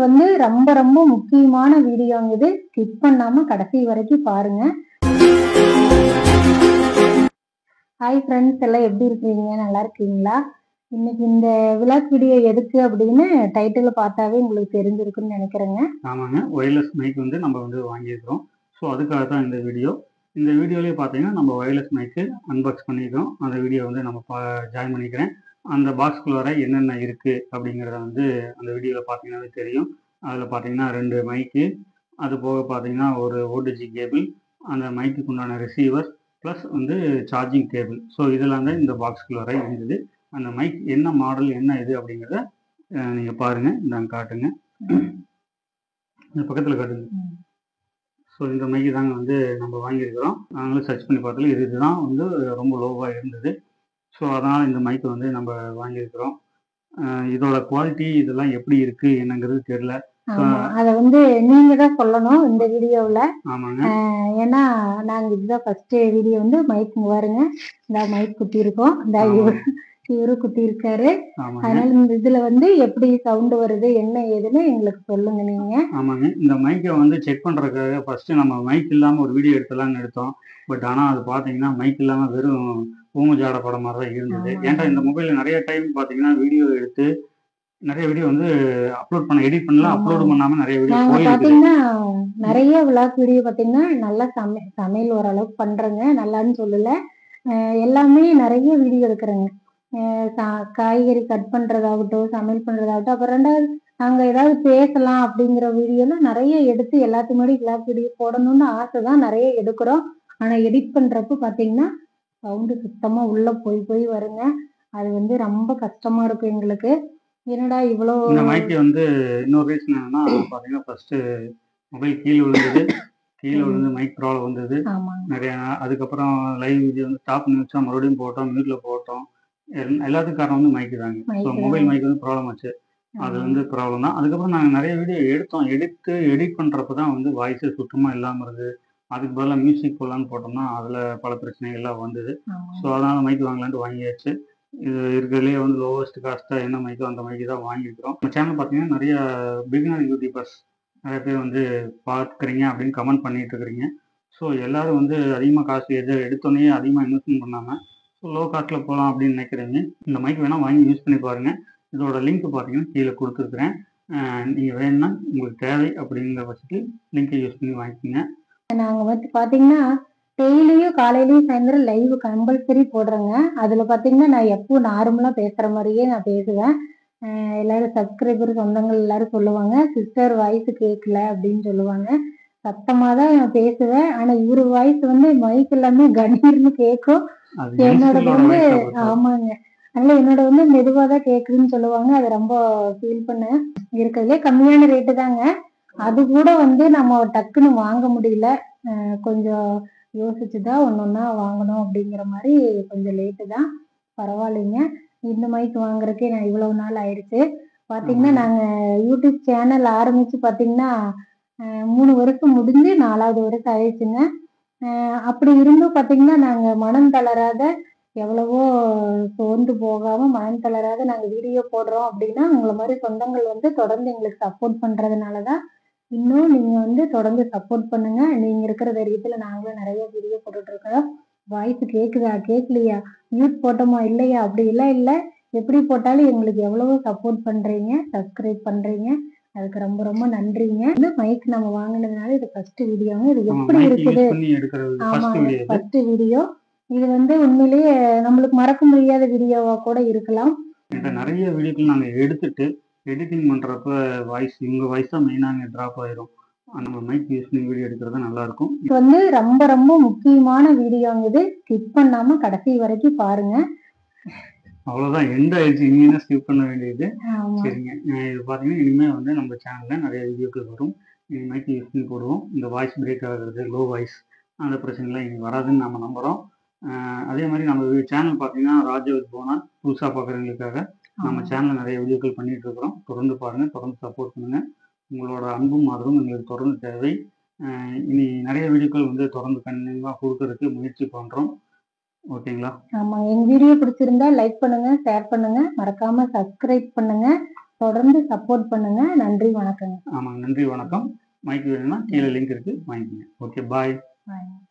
வந்து ரொம்ப ரொம்ப முக்கியமான வீடியோங்க இது. ஸ்கிப் பண்ணாம கடைசி வரைக்கும் பாருங்க. ஹாய் ஃப்ரெண்ட்ஸ், எல்லாம் எப்படி இருக்கீங்க? நல்லா இருக்கீங்களா? இன்னைக்கு இந்த விலாக் வீடியோ எதுக்கு அப்படின்னு டைட்டில் பார்த்தாவே உங்களுக்கு தெரிஞ்சிருக்குன்னு நினைக்கிறேங்க. ஆமாங்க, ஒயர்லெஸ் மைக் வந்து நம்ம வந்து வாங்கியிருக்கிறோம். ஸோ அதுக்காக தான் இந்த வீடியோ. இந்த வீடியோலேயே பார்த்தீங்கன்னா நம்ம ஒயர்லெஸ் மைக்கு அன்பாக்ஸ் பண்ணியிருக்கோம். அந்த வீடியோ வந்து நம்ம ஜாயின் பண்ணிக்கிறேன். அந்த பாக்ஸ்குள்ளார என்னென்ன இருக்குது அப்படிங்கிறத வந்து அந்த வீடியோவில் பார்த்தீங்கன்னாவே தெரியும். அதில் பார்த்தீங்கன்னா 2 மைக்கு, அது போக பார்த்தீங்கன்னா ஒரு ஓடிஜி கேபிள், அந்த மைக்குக்கு உண்டான ரிசீவர், ப்ளஸ் வந்து சார்ஜிங் கேபிள். ஸோ இதெல்லாம் தான் இந்த பாக்ஸ்குள்ளார இருந்தது. அந்த மைக் என்ன மாடல் என்ன இது அப்படிங்கிறத நீங்கள் பாருங்கள். இந்தாங்க காட்டுங்க, இந்த பக்கத்தில் காட்டுங்க. ஸோ இந்த மைக்கு தாங்க வந்து நம்ம வாங்கியிருக்கிறோம். நாங்களும் சர்ச் பண்ணி பார்த்தாலும் இதுதான் வந்து ரொம்ப லோவாக இருந்தது. ஸோ அதனால் இந்த மைக்கை வந்து நம்ம வாங்கியிருக்கிறோம். இதோட குவாலிட்டி இதெல்லாம் எப்படி இருக்கு என்னங்கிறது தெரியல. அதை வந்து நீங்க தான் சொல்லணும் இந்த வீடியோவில். ஆமாங்க, ஏன்னா நாங்கள் இதுதான் ஃபர்ஸ்ட் வீடியோ வந்து மைக் பாருங்க. இந்த மைக் குத்தி இருக்கோம், இந்த இவரு குத்தி இருக்காரு. அதனால இந்த இதுல வந்து எப்படி சவுண்ட் வருது என்ன ஏதுன்னு எங்களுக்கு சொல்லுங்க நீங்க. ஆமாங்க, இந்த மைக்கை வந்து செக் பண்றதுக்காக ஃபர்ஸ்ட் நம்ம மைக் இல்லாம ஒரு வீடியோ எடுத்தலாம்னு எடுத்தோம். பட் ஆனா அது பாத்தீங்கன்னா மைக் இல்லாம வெறும் ஊமஜாட படம் மாதிரி தான் இருந்தது. ஏன்டா இந்த மொபைல்ல நிறைய டைம் பாத்தீங்கன்னா வீடியோ எடுத்து நிறைய வீடியோ வந்து அப்லோட் பண்ண எடிட் பண்ணலாம், அப்லோட் பண்ணாம நிறைய வீடியோ பாத்தீங்கன்னா நிறைய விளாக் வீடியோ பாத்தீங்கன்னா நல்லா சமையல் ஓரளவுக்கு பண்றேங்க, நல்லான்னு சொல்லல. எல்லாமே நிறைய வீடியோ எடுக்கிறேங்க. காய்கறி கட் பண்றதாகட்டும், சமையல் பண்றதாகட்டும். அப்புறம் ரெண்டாவது நாங்க ஏதாவது பேசலாம் அப்படிங்கிற வீடியோலாம் நிறைய எடுத்து எல்லாத்துக்கு முன்னாடி விளாக் வீடியோ போடணும்னு ஆசை தான், நிறைய எடுக்கிறோம். ஆனா எடிட் பண்றப்ப பாத்தீங்கன்னா சவுண்டு சுத்தமா உள்ள போய் போய் வருங்க. அது வந்து ரொம்ப கஷ்டமா இருக்கும் எங்களுக்கு. என்னடா இவ்வளோ. இந்த மைக்கு வந்து இன்னொரு ரீசன் என்னன்னா பாத்தீங்கன்னா ஃபர்ஸ்ட் மொபைல் கீழே விழுந்தது, கீழே விழுந்து மைக் ப்ராப்ளம் வந்தது நிறைய. அதுக்கப்புறம் லைவ் வீடியோ வந்து ஸ்டாப் பண்ணி வச்சா மறுபடியும் போட்டோம், மியூட்ல போட்டோம். எல்லாத்துக்கும் காரணம் வந்து மைக்கு தாங்க. ஸோ மொபைல் மைக் வந்து ப்ராப்ளம் ஆச்சு, அது வந்து ப்ராப்ளம் தான். அதுக்கப்புறம் நாங்கள் நிறைய வீடியோ எடுத்தோம், எடிட் பண்ணுறப்ப தான் வந்து வாய்ஸே சுத்தமாக இல்லாமல் இருந்தது. அதுக்கு பதிலாக மியூசிக் போடலான்னு போட்டோம்னா அதில் பல பிரச்சனைகள்லாம் வந்தது. ஸோ அதனால் மைக் வாங்கலான்ட்டு வாங்கியாச்சு. இது இருக்கிறதுலேயே வந்து லோவஸ்ட் காஸ்ட்டாக என்ன மைக்கோ அந்த மைக்கு தான் வாங்கியிருக்கிறோம். நம்ம சேனல் பார்த்தீங்கன்னா நிறைய பிகினர் யூடியூபர்ஸ் நிறைய பேர் வந்து பார்க்குறீங்க அப்படின்னு கமெண்ட் பண்ணிட்டு இருக்கிறீங்க. ஸோ எல்லோரும் வந்து அதிகமாக காசு எடுத்தோடனே அதிகமாக இன்வெஸ்ட்மெண்ட் பண்ணாமல் ஸோ லோ காஸ்ட்டில் போகலாம் அப்படின்னு நினைக்கிறீங்க. இந்த மைக் வேணால் வாங்கி யூஸ் பண்ணி பாருங்கள். இதோட லிங்க் பார்த்தீங்கன்னா கீழே கொடுத்துருக்குறேன். நீங்கள் வேணும்னா உங்களுக்கு தேவை அப்படிங்கிற பட்சத்துக்கு லிங்கை யூஸ் பண்ணி வாங்கிக்கோங்க. நாங்கள் வந்து பார்த்தீங்கன்னா டெய்லியும் காலையிலையும் சாயந்தரம் லைவ் கம்பல்சரி போடுறேங்க. அதில் பார்த்தீங்கன்னா நான் எப்பவும் நார்மலாக பேசுகிற மாதிரியே நான் பேசுவேன். எல்லாரும் சப்ஸ்கிரைபர் சொந்தங்கள் எல்லாரும் சொல்லுவாங்க, சிஸ்டர் வாய்ஸ் கேட்கல அப்படின்னு சொல்லுவாங்க. சத்தமாக தான் நான் பேசுவேன். ஆனால் இவரு வாய்ஸ் வந்து மைக் எல்லாமே கணீர்னு கேட்கும். என்னோட வந்து ஆமாங்க, அதனால என்னோட வந்து மெதுவாக தான் கேட்குதுன்னு சொல்லுவாங்க. அது ரொம்ப ஃபீல் பண்ணேன். இருக்கிறதுலே கம்மியான ரேட்டு தாங்க. அது கூட வந்து நம்ம டக்குன்னு வாங்க முடியல. கொஞ்சம் யோசிச்சு தான் ஒன்னொன்னா வாங்கணும் அப்படிங்கிற மாதிரி கொஞ்சம் லேட்டு தான். பரவாயில்லைங்க. இந்த மைக் வாங்குறதுக்கே நான் இவ்வளவு நாள் ஆயிடுச்சு. பார்த்தீங்கன்னா நாங்கள் யூடியூப் சேனல் ஆரம்பிச்சு பார்த்தீங்கன்னா 3 வருஷம் முடிஞ்சு 4வது வருஷம் ஆயிடுச்சுங்க. அப்படி இருந்தும் பார்த்தீங்கன்னா நாங்கள் மனம் தளராத, எவ்வளவோ சோர்ந்து போகாமல் மனம் தளராத நாங்கள் வீடியோ போடுறோம் அப்படின்னா உங்களை மாதிரி சொந்தங்கள் வந்து தொடர்ந்து எங்களுக்கு சப்போர்ட் பண்ணுறதுனால தான். இன்னும் நீங்கள் வந்து தொடர்ந்து சப்போர்ட் பண்ணுங்க. நீங்கள் இருக்கிற தைரியத்தில் நாங்களும் நிறைய வீடியோ போட்டுட்ருக்கிறோம். வாய்ஸ் கேட்குதா கேட்கலையா, மியூட் போட்டோமா இல்லையா அப்படிலாம் இல்லை. எப்படி போட்டாலும் எங்களுக்கு எவ்வளவோ சப்போர்ட் பண்ணுறீங்க, சப்ஸ்கிரைப் பண்ணுறீங்க. அதுக்கு ரொம்ப ரொம்ப நன்றிங்க. இந்த மைக் நம்ம வாங்கினதுனால இது ஃபர்ஸ்ட் வீடியோங்க. இது எப்படி இருக்குது? ஆமாங்க, ஃபர்ஸ்ட் வீடியோ. இது வந்து உண்மையிலேயே நம்மளுக்கு மறக்க முடியாத வீடியோவா கூட இருக்கலாம். நிறைய வீடியோக்கள் நாங்கள் எடுத்துட்டு எடிட்டிங் பண்ணுறப்ப வாய்ஸ் இவங்க வாய்ஸ் தான் மெயினாக ட்ராப் ஆயிரும். நம்ம மைக் யூஸ் பண்ணி வீடியோ எடுக்கிறது நல்லா இருக்கும். இது வந்து ரொம்ப ரொம்ப முக்கியமான வீடியோங்க இது. ஸ்கிப் பண்ணாம கடைசி வரைக்கும் பாருங்க. அவ்வளோதான், எண்ட் ஆயிடுச்சு. இனிமேல் ஸ்கிப் பண்ண வேண்டியது. சரிங்க, இது பார்த்தீங்கன்னா இனிமேல் வந்து நம்ம சேனலில் நிறைய வீடியோக்கள் வரும். மைக் யூஸ் பண்ணி போடுவோம். இந்த வாய்ஸ் பிரேக் ஆகிறது, லோ வாய்ஸ், அந்த பிரச்சனைலாம் இனி வராதுன்னு நம்ம நம்புகிறோம். அதே மாதிரி நம்ம சேனல் பார்த்தீங்கன்னா ராஜவித் போனால் புதுசாக பார்க்குறவங்களுக்காக நம்ம சேனலில் நிறைய வீடியோக்கள் பண்ணிகிட்டு இருக்கிறோம். தொடர்ந்து பாருங்கள், தொடர்ந்து சப்போர்ட் பண்ணுங்கள். உங்களோட அன்பும் ஆதரவும் எங்களுக்கு தொடர்ந்து தேவை. இனி நிறைய வீடியோக்கள் வந்து தொடர்ந்து கண்டிப்பாக கொடுக்கறதுக்கு முயற்சி பண்ணுறோம். ஓகேங்களா? ஆமாம், எங்கள் வீடியோ பிடிச்சிருந்தா லைக் பண்ணுங்கள், ஷேர் பண்ணுங்கள், மறக்காமல் சப்ஸ்கிரைப் பண்ணுங்கள். தொடர்ந்து சப்போர்ட் பண்ணுங்க. நன்றி, வணக்கங்க. ஆமாங்க. நன்றி, வணக்கம். மைக் வேணும்னா கீழே லிங்க் இருக்கு, வாங்கிக்கோங்க. ஓகே, பாய். பாய்.